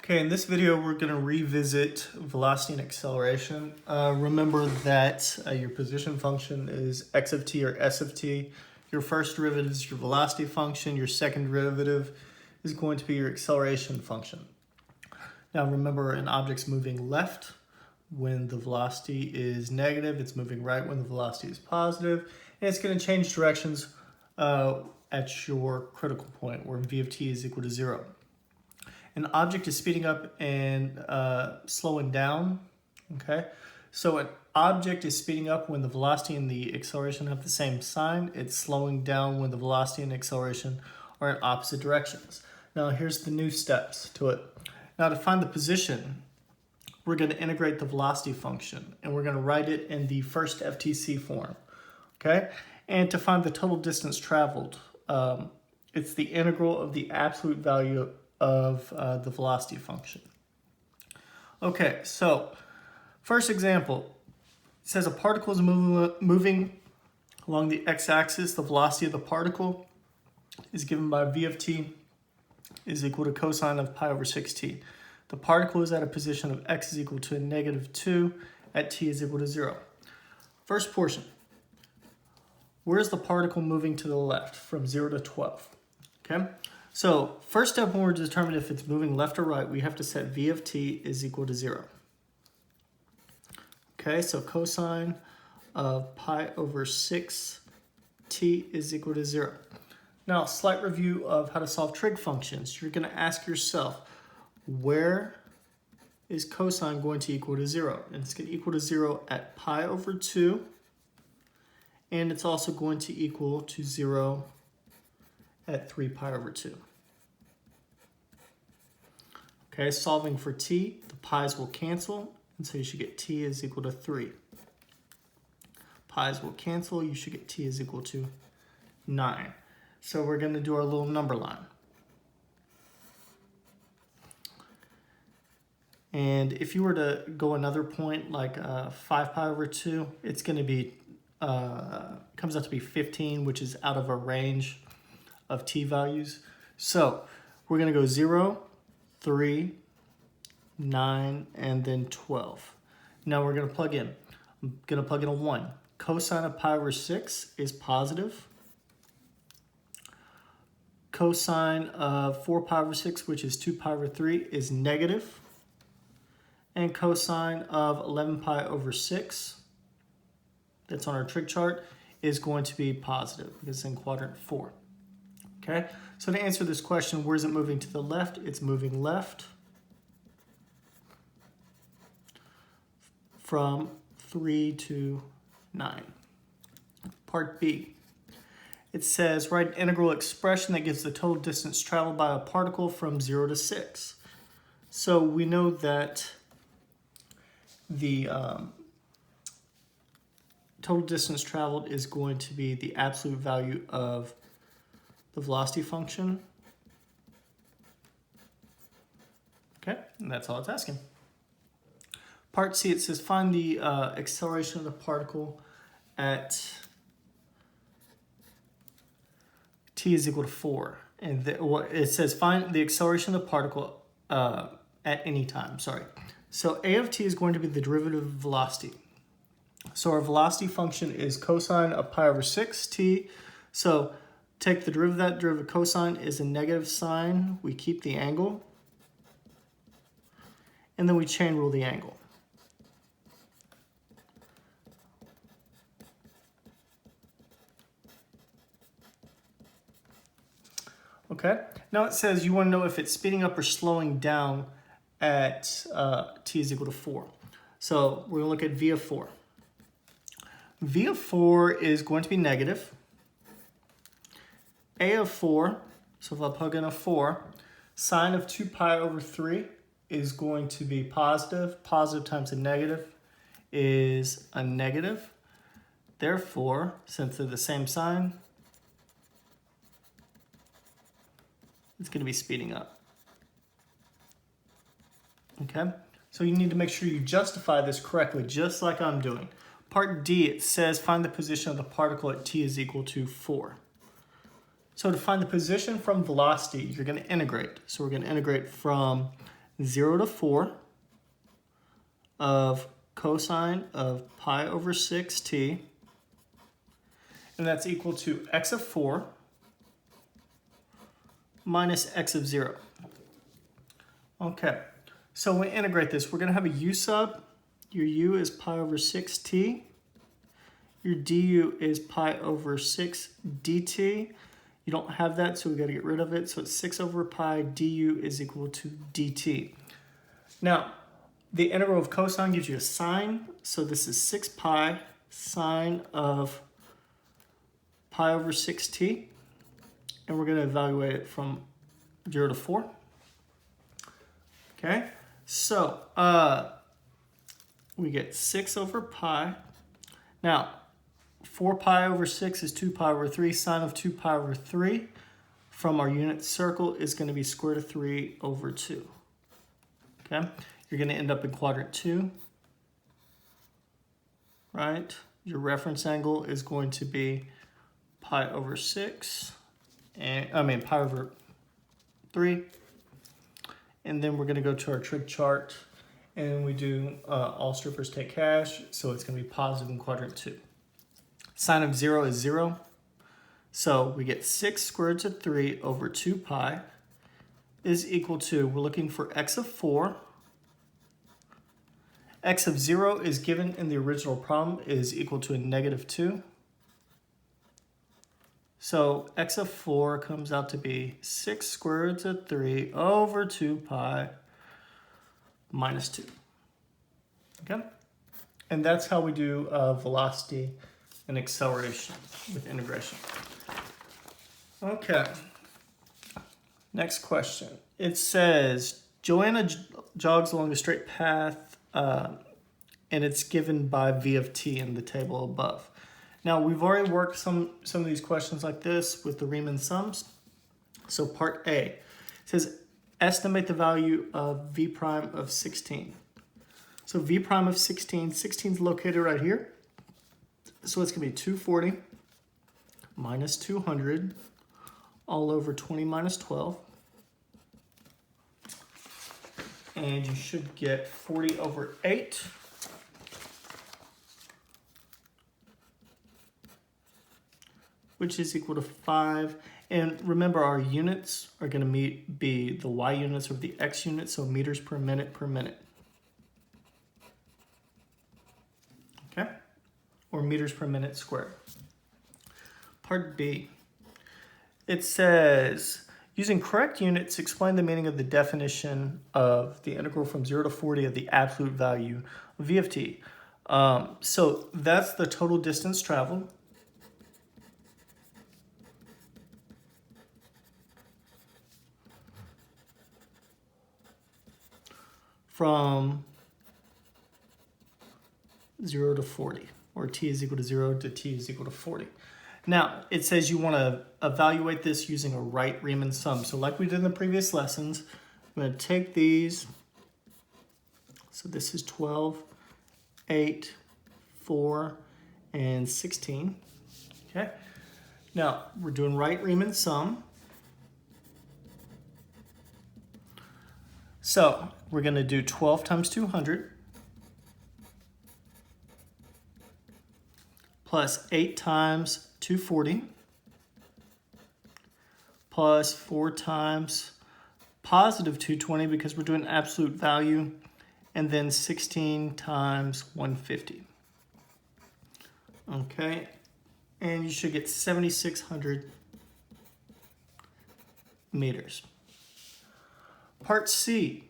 Okay, in this video, we're going to revisit velocity and acceleration. Remember that your position function is x of t or s of t. Your first derivative is your velocity function. Your second derivative is going to be your acceleration function. Now remember, an object's moving left when the velocity is negative. It's moving right when the velocity is positive. And it's going to change directions at your critical point where v of t is equal to 0. An object is speeding up and slowing down, okay? So an object is speeding up when the velocity and the acceleration have the same sign. It's slowing down when the velocity and acceleration are in opposite directions. Now here's the new steps to it. Now to find the position, we're going to integrate the velocity function and we're going to write it in the first FTC form, okay? And to find the total distance traveled, it's the integral of the absolute value of the velocity function. Okay, so first example, it says a particle is moving along the x-axis. The velocity of the particle is given by v of t is equal to cosine of pi over 6t. The particle is at a position of x is equal to -2 at t is equal to 0. First portion, where is the particle moving to the left from 0 to 12? Okay. So first step, when we're determining if it's moving left or right, we have to set v of t is equal to 0. Okay, so cosine of pi over 6t is equal to 0. Now, slight review of how to solve trig functions. You're going to ask yourself, where is cosine going to equal to 0? And it's going to equal to 0 at pi over 2, and it's also going to equal to 0 at 3 pi over 2. Okay, solving for t, the pi's will cancel, and so you should get t is equal to 3. Pi's will cancel, you should get t is equal to 9. So we're going to do our little number line. And if you were to go another point, like 5 pi over 2, it's going to be, comes out to be 15, which is out of our range of t values. So we're going to go 0, 3, 9, and then 12. Now we're going to plug in. I'm going to plug in a 1. Cosine of pi over 6 is positive. Cosine of 4 pi over 6, which is 2 pi over 3, is negative. And cosine of 11 pi over 6, that's on our trig chart, is going to be positive because it's in quadrant 4. Okay, so to answer this question, where is it moving to the left? It's moving left from 3 to 9. Part B. It says, write an integral expression that gives the total distance traveled by a particle from 0 to 6. So we know that the total distance traveled is going to be the absolute value of the velocity function. Okay, and that's all it's asking. Part C, it says find the acceleration of the particle at t is equal to 4. And it says find the acceleration of the particle at any time, sorry. So a of t is going to be the derivative of velocity. So our velocity function is cosine of pi over 6t. So take the derivative of that. Derivative of cosine is a negative sign. We keep the angle. And then we chain rule the angle. Okay, now it says you want to know if it's speeding up or slowing down at t is equal to 4. So we're going to look at v of 4. V of 4 is going to be negative. A of 4, so if I plug in a 4, sine of 2 pi over 3 is going to be positive. Positive times a negative is a negative. Therefore, since they're the same sign, it's going to be speeding up. Okay, so you need to make sure you justify this correctly, just like I'm doing. Part D, it says find the position of the particle at t is equal to 4. So to find the position from velocity, you're going to integrate. So we're going to integrate from 0 to 4 of cosine of pi over 6t, and that's equal to x of 4 minus x of 0. Okay, so when we integrate this, we're going to have a u sub. Your u is pi over 6t. Your du is pi over 6 dt. You don't have that, so we got to get rid of it. So it's 6 over pi du is equal to dt. Now, the integral of cosine gives you a sine. So this is 6 pi sine of pi over 6t. And we're going to evaluate it from 0 to 4. Okay, so we get 6 over pi. Now, 4 pi over 6 is 2 pi over 3. Sine of 2 pi over 3 from our unit circle is going to be square root of 3 over 2. Okay, you're going to end up in quadrant 2, right? Your reference angle is going to be pi over 6, and pi over 3. And then we're going to go to our trig chart, and we do all strippers take cash, so it's going to be positive in quadrant 2. Sine of 0 is 0, so we get 6 square root of 3 over 2 pi is equal to, we're looking for x of 4. X of 0 is given in the original problem is equal to a negative 2. So x of 4 comes out to be 6 square root of 3 over 2 pi minus 2. Okay? And that's how we do velocity and acceleration with integration. Okay. Next question. It says, Joanna jogs along a straight path, and it's given by v of t in the table above. Now, we've already worked some of these questions like this with the Riemann sums. So part A says, estimate the value of v prime of 16. So v prime of 16 is located right here. So it's going to be 240 minus 200 all over 20 minus 12. And you should get 40 over 8. Which is equal to 5. And remember, our units are going to be the y units or the x units, so meters per minute per minute. Okay? Or meters per minute squared. Part B. It says, using correct units, explain the meaning of the definition of the integral from 0 to 40 of the absolute value of v of t. So that's the total distance traveled. From 0 to 40, or t is equal to 0 to t is equal to 40. Now, it says you want to evaluate this using a right Riemann sum. So like we did in the previous lessons, I'm going to take these. So this is 12, 8, 4, and 16. Okay. Now, we're doing right Riemann sum. So we're going to do 12 times 200 plus 8 times 240 plus 4 times positive 220 because we're doing absolute value, and then 16 times 150. Okay, and you should get 7,600 meters. Part C,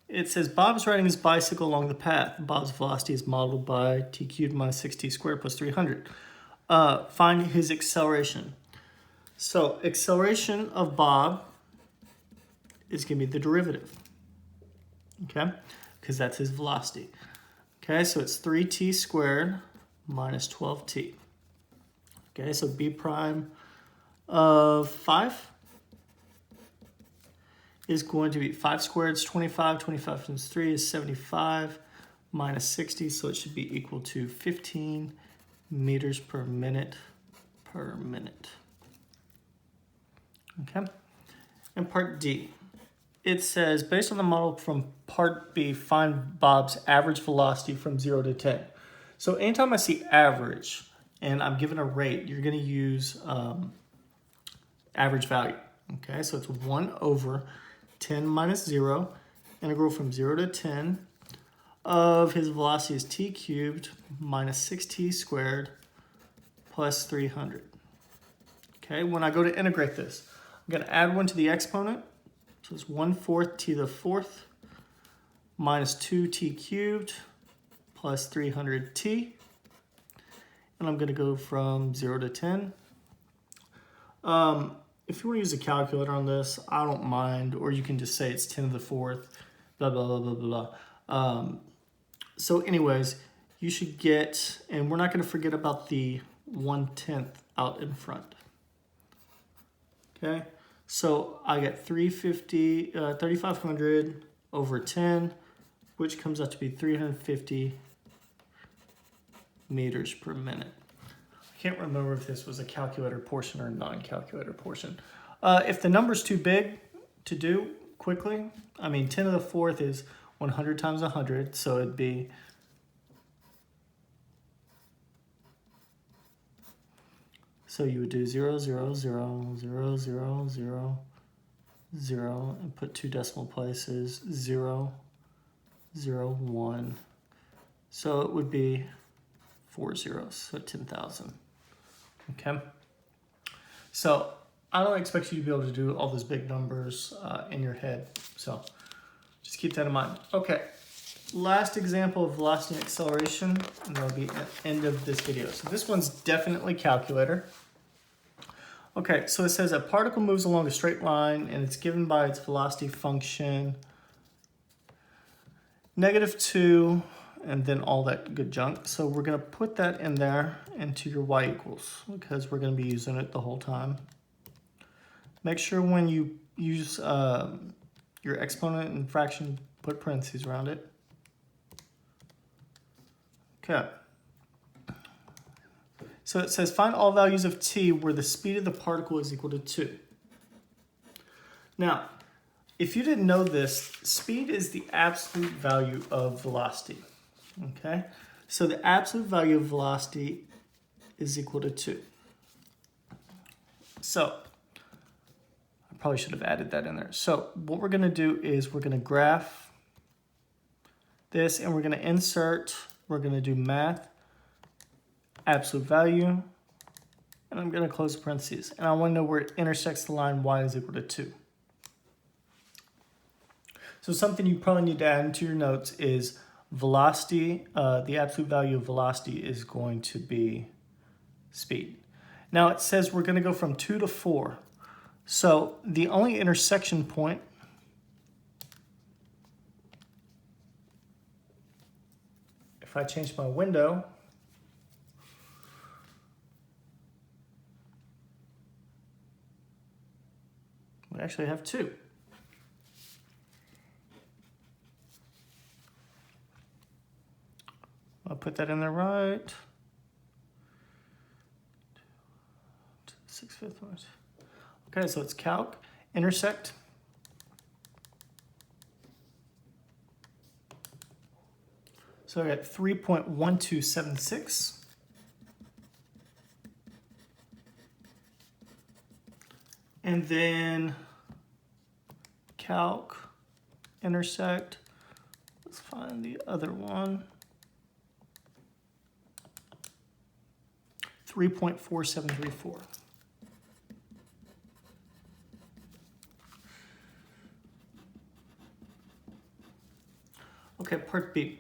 it says Bob's riding his bicycle along the path. Bob's velocity is modeled by t cubed minus 6t squared plus 300. Find his acceleration. So acceleration of Bob is going to be the derivative, okay, because that's his velocity. Okay, so it's 3t squared minus 12t. Okay, so b prime of 5 is going to be 5 squared is 25, 25 times 3 is 75, minus 60, so it should be equal to 15 meters per minute per minute. Okay, and part D. it says, based on the model from part B, find Bob's average velocity from 0 to 10. So anytime I see average and I'm given a rate, you're going to use average value. Okay, so it's 1 over 10 minus 0, integral from 0 to 10 of his velocity is t cubed minus 6t squared plus 300. Okay, when I go to integrate this, I'm going to add 1 to the exponent. So it's 1/4 t to the 4th minus 2t cubed plus 300t. And I'm going to go from 0 to 10. If you want to use a calculator on this, I don't mind, or you can just say it's 10 to the 4th, blah, blah, blah, blah, blah. So anyways, you should get, and we're not going to forget about the 1/10 out in front. Okay, so I get 3,500 over 10, which comes out to be 350 meters per minute. I can't remember if this was a calculator portion or a non-calculator portion. If the number's too big to do quickly, I mean 10 to the 4th is 100 times 100, so it'd be so you would do 0, 0, 0, 0, 0, 0, 0, and put 2 decimal places, 0, 0, 1. So it would be 4 zeros, so 10,000. Okay. So I don't expect you to be able to do all those big numbers in your head. So just keep that in mind. Okay. Last example of velocity and acceleration, and that'll be at the end of this video. So this one's definitely calculator. Okay, so it says a particle moves along a straight line and it's given by its velocity function -2 and then all that good junk. So we're going to put that in there into your y equals because we're going to be using it the whole time. Make sure when you use your exponent and fraction, put parentheses around it. Okay. So it says find all values of t where the speed of the particle is equal to 2. Now, if you didn't know this, speed is the absolute value of velocity. Okay? So the absolute value of velocity is equal to 2. So, I probably should have added that in there. So what we're going to do is we're going to graph this and we're going to insert, we're going to do math, absolute value, and I'm going to close the parentheses. And I want to know where it intersects the line y is equal to 2. So something you probably need to add into your notes is velocity, the absolute value of velocity is going to be speed. Now it says we're going to go from 2 to 4. So the only intersection point if I change my window, we actually have 2. I'll put that in there right. 6/5. Okay, so it's calc, intersect. So I got 3.1276. And then calc, intersect. Let's find the other one. 3.4734. Okay, part B.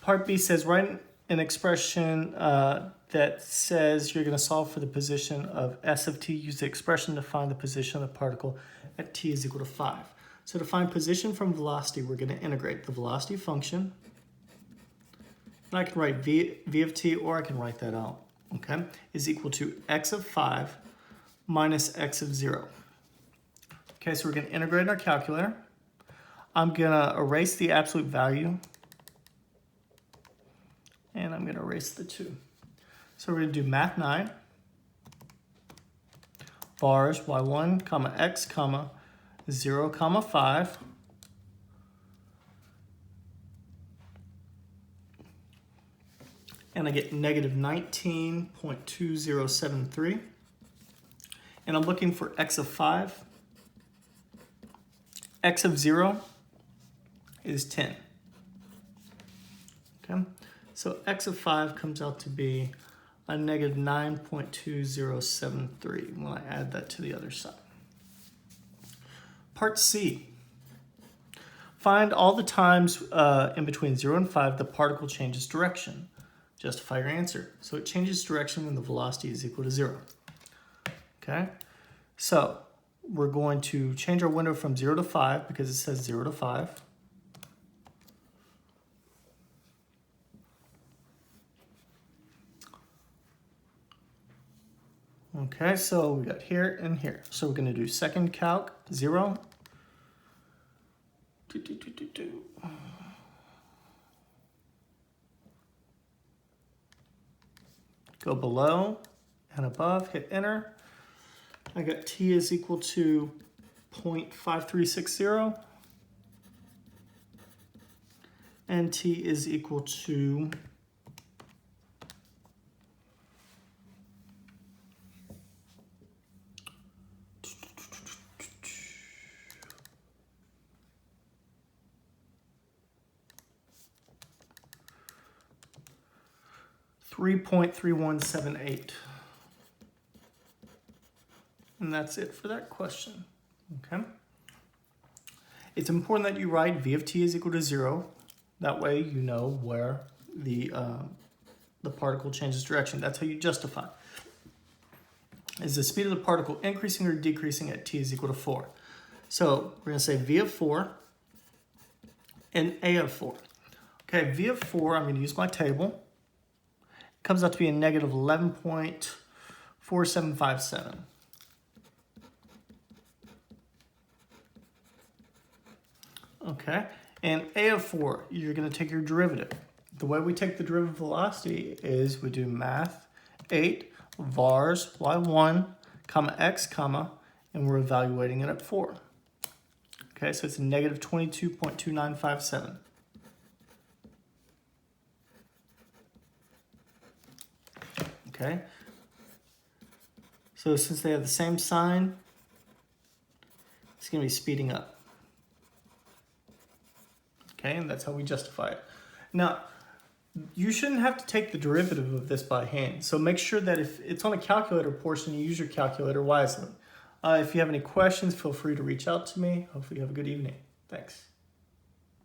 Part B says write an expression that says you're going to solve for the position of s of t. Use the expression to find the position of the particle at t is equal to 5. So to find position from velocity, we're going to integrate the velocity function. And I can write v of t, or I can write that out, okay, is equal to x of 5 minus x of 0. Okay, so we're going to integrate our calculator. I'm going to erase the absolute value. And I'm going to erase the 2. So we're going to do math 9. Bars y1, comma x, comma 0, comma 5. And I get negative 19.2073. And I'm looking for x of 5. X of 0 is 10. Okay, so x of 5 comes out to be a negative 9.2073 when I add that to the other side. Part C. Find all the times in between 0 and 5 the particle changes direction. Justify your answer. So it changes direction when the velocity is equal to 0. Okay, so we're going to change our window from 0 to 5 because it says 0 to 5. Okay, so we got here and here. So we're going to do second calc, 0. Go below and above, hit enter. I got t is equal to 0.5360 and t is equal to 3.3178. And that's it for that question. Okay. It's important that you write v of t is equal to 0. That way you know where the particle changes direction. That's how you justify. Is the speed of the particle increasing or decreasing at t is equal to 4? So we're going to say v of 4 and a of 4. Okay, v of 4, I'm going to use my table. It comes out to be a negative 11.4757. Okay, and a of 4, you're going to take your derivative. The way we take the derivative velocity is we do math 8 vars y1 comma x comma, and we're evaluating it at 4. Okay, so it's a negative 22.2957. Okay, so since they have the same sign, it's going to be speeding up. Okay, and that's how we justify it. Now, you shouldn't have to take the derivative of this by hand. So make sure that if it's on a calculator portion, you use your calculator wisely. If you have any questions, feel free to reach out to me. Hopefully you have a good evening. Thanks.